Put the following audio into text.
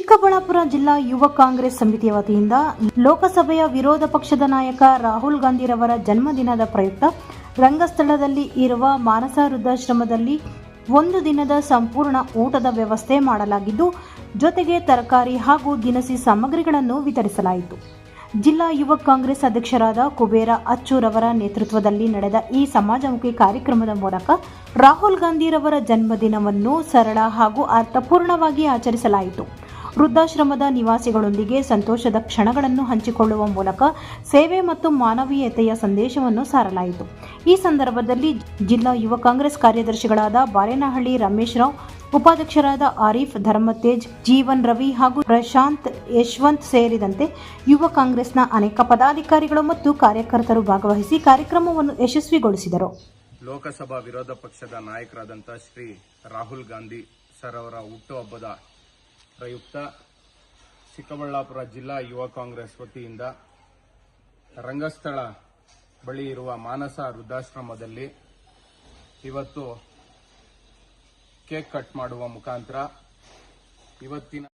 ಚಿಕ್ಕಬಳ್ಳಾಪುರ ಜಿಲ್ಲಾ ಯುವ ಕಾಂಗ್ರೆಸ್ ಸಮಿತಿಯ ವತಿಯಿಂದ ಲೋಕಸಭೆಯ ವಿರೋಧ ಪಕ್ಷದ ನಾಯಕ ರಾಹುಲ್ ಗಾಂಧಿರವರ ಜನ್ಮದಿನದ ಪ್ರಯುಕ್ತ ರಂಗಸ್ಥಳದಲ್ಲಿ ಇರುವ ಮಾನಸ ವೃದ್ಧಾಶ್ರಮದಲ್ಲಿ ಒಂದು ದಿನದ ಸಂಪೂರ್ಣ ಊಟದ ವ್ಯವಸ್ಥೆ ಮಾಡಲಾಗಿದ್ದು, ಜೊತೆಗೆ ತರಕಾರಿ ಹಾಗೂ ದಿನಸಿ ಸಾಮಗ್ರಿಗಳನ್ನು ವಿತರಿಸಲಾಯಿತು. ಜಿಲ್ಲಾ ಯುವ ಕಾಂಗ್ರೆಸ್ ಅಧ್ಯಕ್ಷರಾದ ಕುಬೇರ ಅಚ್ಚುರವರ ನೇತೃತ್ವದಲ್ಲಿ ನಡೆದ ಈ ಸಮಾಜಮುಖಿ ಕಾರ್ಯಕ್ರಮದ ಮೂಲಕ ರಾಹುಲ್ ಗಾಂಧಿರವರ ಜನ್ಮದಿನವನ್ನು ಸರಳ ಹಾಗೂ ಅರ್ಥಪೂರ್ಣವಾಗಿ ಆಚರಿಸಲಾಯಿತು. ವೃದ್ಧಾಶ್ರಮದ ನಿವಾಸಿಗಳೊಂದಿಗೆ ಸಂತೋಷದ ಕ್ಷಣಗಳನ್ನು ಹಂಚಿಕೊಳ್ಳುವ ಮೂಲಕ ಸೇವೆ ಮತ್ತು ಮಾನವೀಯತೆಯ ಸಂದೇಶವನ್ನು ಸಾರಲಾಯಿತು. ಈ ಸಂದರ್ಭದಲ್ಲಿ ಜಿಲ್ಲಾ ಯುವ ಕಾಂಗ್ರೆಸ್ ಕಾರ್ಯದರ್ಶಿಗಳಾದ ಬಾರೇನಹಳ್ಳಿ ರಮೇಶ್ ರಾವ್, ಉಪಾಧ್ಯಕ್ಷರಾದ ಆರೀಫ್, ಧರ್ಮತೇಜ್, ಜೀವನ್ ರವಿ ಹಾಗೂ ಪ್ರಶಾಂತ್, ಯಶವಂತ್ ಸೇರಿದಂತೆ ಯುವ ಕಾಂಗ್ರೆಸ್ನ ಅನೇಕ ಪದಾಧಿಕಾರಿಗಳು ಮತ್ತು ಕಾರ್ಯಕರ್ತರು ಭಾಗವಹಿಸಿ ಕಾರ್ಯಕ್ರಮವನ್ನು ಯಶಸ್ವಿಗೊಳಿಸಿದರು. ಲೋಕಸಭಾ ವಿರೋಧ ಪಕ್ಷದ ನಾಯಕರಾದಂಥ ಶ್ರೀ ರಾಹುಲ್ ಗಾಂಧಿ ಸರ್ ಅವರ ಹುಟ್ಟುಹಬ್ಬದ ಪ್ರಯುಕ್ತ ಚಿಕ್ಕಬಳ್ಳಾಪುರ ಜಿಲ್ಲಾ ಯುವ ಕಾಂಗ್ರೆಸ್ ವತಿಯಿಂದ ರಂಗಸ್ಥಳ ಬಳಿ ಇರುವ ಮಾನಸ ವೃದ್ಧಾಶ್ರಮದಲ್ಲಿ ಇವತ್ತು ಕೇಕ್ ಕಟ್ ಮಾಡುವ ಮುಖಾಂತರ ಇವತ್ತಿನ